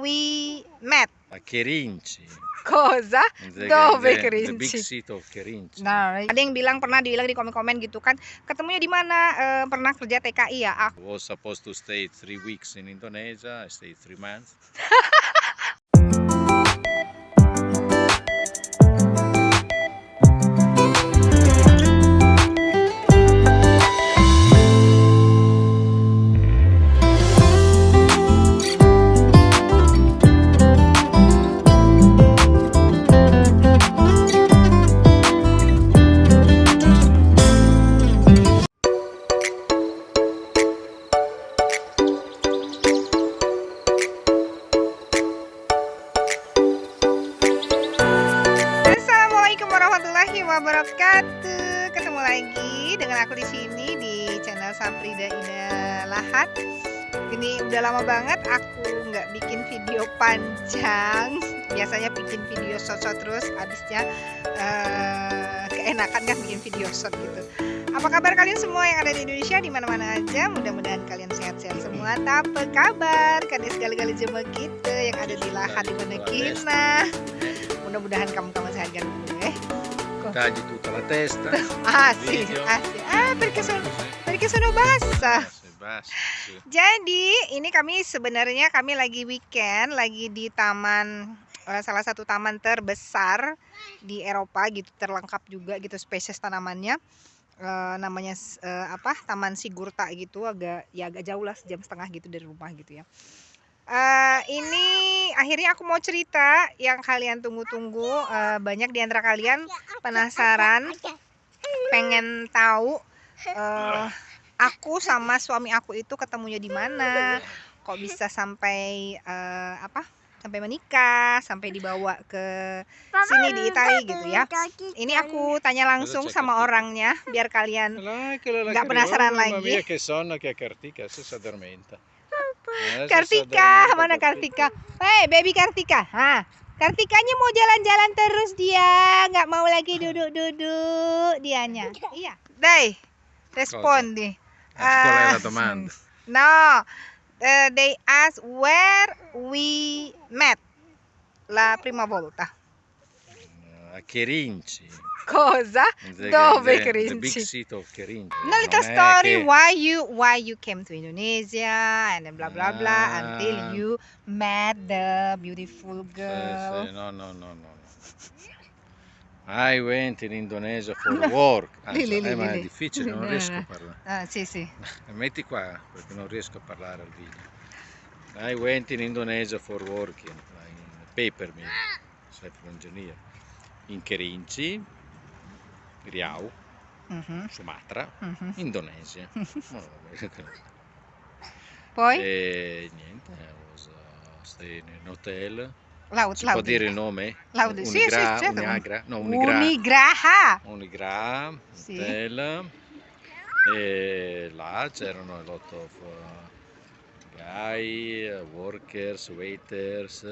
we met? A Kerinci. Cosa? Dove The big Kerinci? city of Kerinci. Nah, ada yang pernah dibilang di komen-komen gitu kan, ketemunya di mana? Pernah kerja TKI ya? I was supposed to stay 3 weeks in Indonesia. I stayed 3 months. Assalamualaikum warahmatullahi wabarakatuh. Ketemu lagi dengan aku di sini di channel Saprida Ida Lahat. Ini udah lama banget aku nggak bikin video panjang. Biasanya bikin video short-short terus, habisnya keenakan kan bikin video short gitu. Apa kabar kalian semua yang ada di Indonesia, di mana-mana aja? Mudah-mudahan kalian sehat-sehat semua. Apa kabar kalian segala-gala jemaah kita yang ada di Lahat di mana kina? Mudah-mudahan kamu sehat kan dulu. Tagli tutta la testa. Ah sì, Video. perché sono bassa. Sì. Jadi ini sebenarnya kami lagi weekend, lagi di taman, salah satu taman terbesar di Eropa gitu, terlengkap juga gitu spesies tanamannya. Namanya Taman Sigurta gitu, agak jauh lah, 1,5 jam gitu dari rumah gitu ya. Ini akhirnya aku mau cerita yang kalian tunggu-tunggu. Banyak di antara kalian penasaran, pengen tahu aku sama suami aku itu ketemunya di mana, kok bisa sampai sampai menikah, sampai dibawa ke sini di Italia gitu ya. Ini aku tanya langsung sama orangnya biar kalian nggak penasaran lagi. Che sonno che Kartika si addormenta. Kartika, mana Kartika? Hei, baby Kartika. Kartikanya mau jalan-jalan terus dia, nggak mau lagi duduk-duduk dianya. Iya. Dai, respondi. Qual è la domanda? No, they ask where we met la prima volta. A Kerinci. Cosa? Dove The big Kerinci? city of Kerinci. No, little story why you came to Indonesia and then blah blah blah until you met the beautiful girl. No. I went in Indonesia for work. Ma è difficile, non riesco a parlare. Sì. Metti qua perché non riesco a parlare al video. I went in Indonesia for working in paper mill, software engineer. In Kerinci, Riau, Sumatra, Indonesia. Poi? E niente, I was staying in hotel. Si Laut. può dire il nome? Laut. Sì, certo. Unigra? No, Unigraha. Unigra, Sì. hotel. E là c'erano a lot of guy, workers, waiters.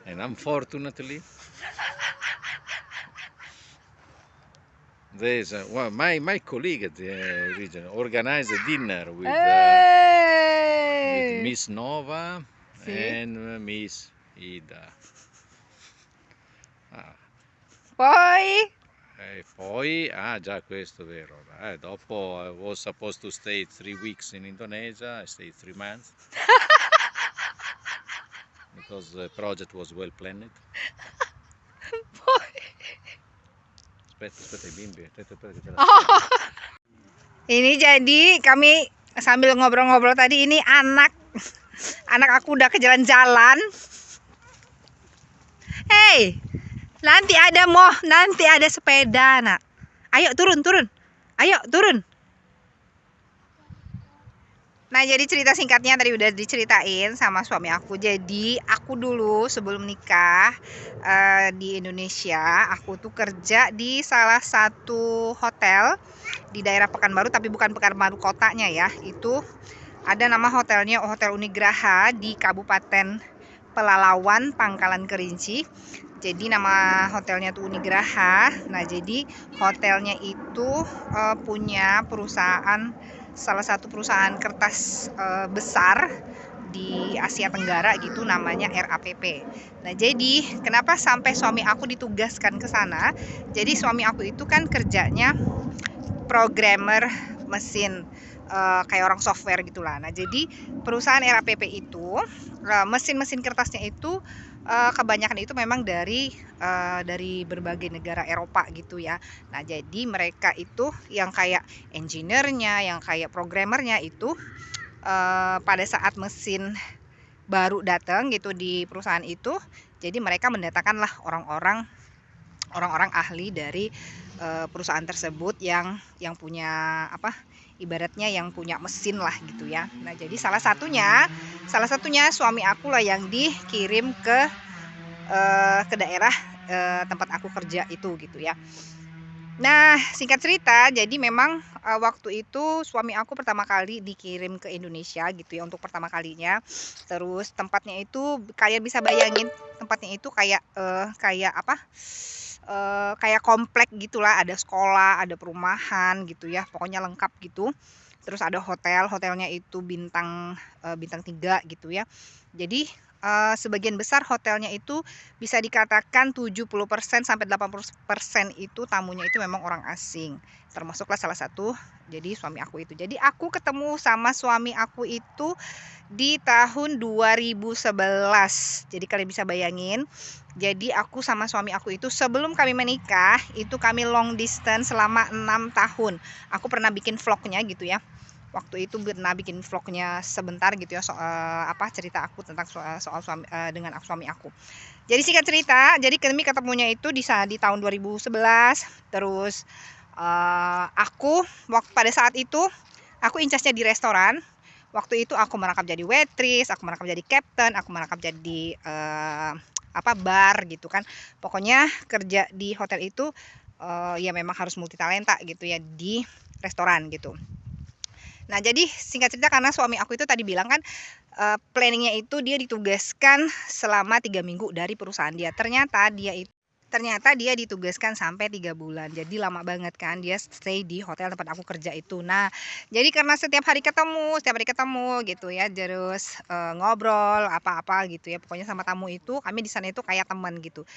And unfortunately, there's my colleague at the region organized a dinner with Miss Nova and Miss Ida. Poi? Già questo è vero. Dopo I was supposed to stay 3 weeks in Indonesia. I stayed 3 months. Because the project was well planned. Poi? Aspetta i bimbi. Aspetta che te la Ini jadi kami sambil ngobrol-ngobrol tadi, ini anak aku udah ke jalan-jalan. Hei, nanti ada sepeda, nak. Ayo turun. Ayo turun. Nah, jadi cerita singkatnya tadi udah diceritain sama suami aku. Jadi aku dulu sebelum nikah di Indonesia, aku tuh kerja di salah satu hotel di daerah Pekanbaru, tapi bukan Pekanbaru kotanya ya. Itu ada nama hotelnya Hotel Unigraha di Kabupaten Pelalawan, Pangkalan Kerinci. Jadi nama hotelnya tuh Unigraha. Nah, jadi hotelnya itu punya salah satu perusahaan kertas besar di Asia Tenggara gitu, namanya RAPP. Nah, jadi kenapa sampai suami aku ditugaskan ke sana? Jadi suami aku itu kan kerjanya programmer mesin, kayak orang software gitulah. Nah, jadi perusahaan RAPP itu, mesin-mesin kertasnya itu, kebanyakan itu memang dari berbagai negara Eropa gitu ya. Nah, jadi mereka itu yang kayak engineer-nya, yang kayak programmernya itu, pada saat mesin baru datang gitu di perusahaan itu, jadi mereka mendatangkanlah orang-orang ahli dari perusahaan tersebut yang punya apa, ibaratnya yang punya mesin lah gitu ya. Nah, jadi salah satunya suami aku lah yang dikirim ke daerah tempat aku kerja itu gitu ya. Nah, singkat cerita, jadi memang waktu itu suami aku pertama kali dikirim ke Indonesia gitu ya, untuk pertama kalinya. Terus tempatnya itu kayak bisa bayangin, tempatnya itu kayak apa? Kayak komplek gitulah, ada sekolah, ada perumahan gitu ya, pokoknya lengkap gitu. Terus ada hotelnya itu bintang 3 gitu ya. Jadi sebagian besar hotelnya itu bisa dikatakan 70% sampai 80% itu tamunya itu memang orang asing. Termasuklah salah satu jadi suami aku itu. Jadi aku ketemu sama suami aku itu di tahun 2011. Jadi kalian bisa bayangin. Jadi aku sama suami aku itu sebelum kami menikah, itu kami long distance selama 6 tahun. Aku pernah bikin vlognya gitu ya. Waktu itu pernah bikin vlognya sebentar gitu ya, soal cerita aku tentang soal suami, dengan suami aku. Jadi singkat cerita, jadi kami ketemunya itu di tahun 2011. Terus aku pada saat itu aku incasnya di restoran. Waktu itu aku merangkap jadi waitress, aku merangkap jadi captain, aku merangkap jadi bar gitu kan. Pokoknya kerja di hotel itu ya memang harus multi talenta gitu ya di restoran gitu. Nah, jadi singkat cerita karena suami aku itu tadi bilang kan planningnya itu dia ditugaskan selama 3 minggu dari perusahaan dia. Ternyata dia ditugaskan sampai 3 bulan. Jadi lama banget kan dia stay di hotel tempat aku kerja itu. Nah, jadi karena setiap hari ketemu gitu ya, terus ngobrol apa-apa gitu ya. Pokoknya sama tamu itu kami di sana itu kayak teman gitu.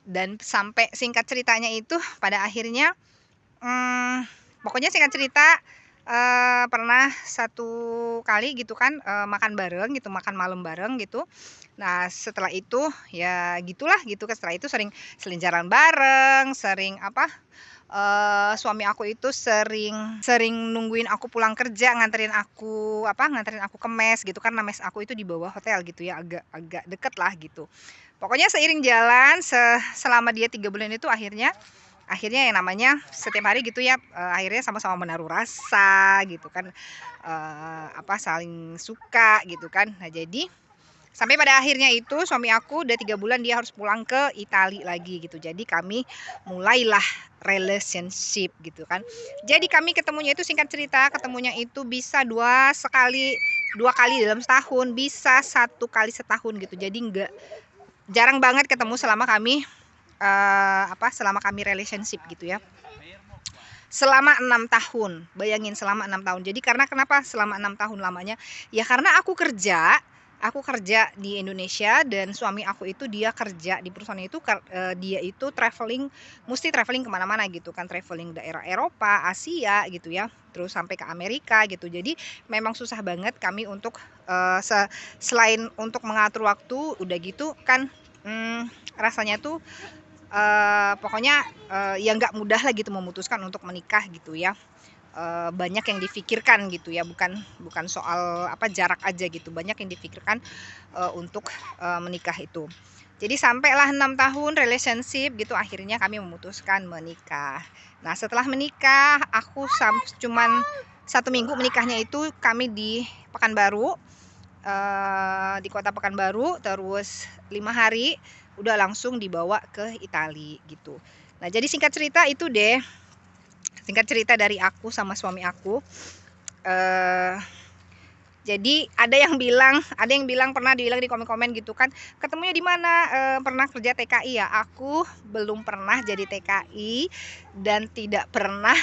Dan sampai singkat ceritanya itu pada akhirnya pokoknya singkat cerita pernah satu kali gitu kan makan bareng gitu, makan malam bareng gitu. Nah, setelah itu ya gitulah gitu kan, setelah itu sering jalan bareng, suami aku itu sering nungguin aku pulang kerja, nganterin aku ke mes gitu kan. Nah, mes aku itu di bawah hotel gitu ya, agak deket lah gitu. Pokoknya seiring jalan selama dia 3 bulan itu akhirnya yang namanya setiap hari gitu ya, akhirnya sama-sama menaruh rasa gitu kan, saling suka gitu kan. Nah, jadi sampai pada akhirnya itu suami aku udah 3 bulan dia harus pulang ke Italia lagi gitu. Jadi kami mulailah relationship gitu kan. Jadi kami ketemunya itu singkat cerita, ketemunya itu bisa dua kali dalam setahun, bisa 1 kali setahun gitu. Jadi jarang banget ketemu selama kami relationship gitu ya. Selama 6 tahun, bayangin selama 6 tahun. Jadi karena kenapa selama 6 tahun lamanya? Ya karena aku kerja di Indonesia dan suami aku itu dia kerja di perusahaan itu, dia itu mesti traveling kemana-mana gitu kan, traveling daerah Eropa, Asia gitu ya, terus sampai ke Amerika gitu. Jadi memang susah banget kami untuk selain untuk mengatur waktu, udah gitu kan rasanya tuh pokoknya ya nggak mudah lah gitu memutuskan untuk menikah gitu ya. Banyak yang difikirkan gitu ya, bukan soal jarak aja gitu, banyak yang difikirkan untuk menikah itu. Jadi sampailah 6 tahun relationship gitu, akhirnya kami memutuskan menikah. Nah, setelah menikah aku cuman 1 minggu menikahnya itu kami di Pekanbaru, di kota Pekanbaru, terus 5 hari udah langsung dibawa ke Italia gitu. Nah, jadi singkat cerita itu deh, singkat cerita dari aku sama suami aku. Jadi ada yang bilang pernah dibilang di komen-komen gitu kan, ketemunya di mana, pernah kerja TKI ya? Aku belum pernah jadi TKI dan tidak pernah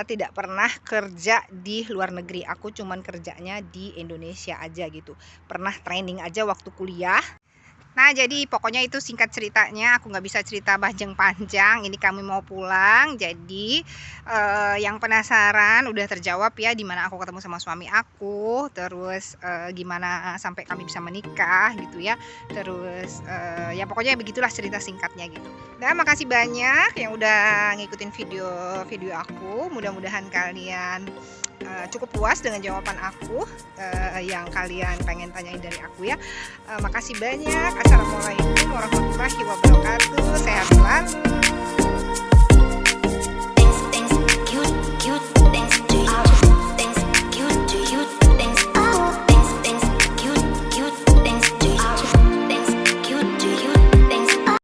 tidak pernah kerja di luar negeri. Aku cuman kerjanya di Indonesia aja gitu. Pernah training aja waktu kuliah. Nah, jadi pokoknya itu singkat ceritanya. Aku nggak bisa cerita panjang. Ini kami mau pulang. Jadi yang penasaran udah terjawab ya, di mana aku ketemu sama suami aku. Terus gimana sampai kami bisa menikah gitu ya. Terus ya pokoknya begitulah cerita singkatnya gitu. Dan makasih banyak yang udah ngikutin video aku. Mudah-mudahan kalian cukup puas dengan jawaban aku yang kalian pengen tanyain dari aku ya. Makasih banyak. Assalamualaikum warahmatullahi wabarakatuh. Sehat selalu.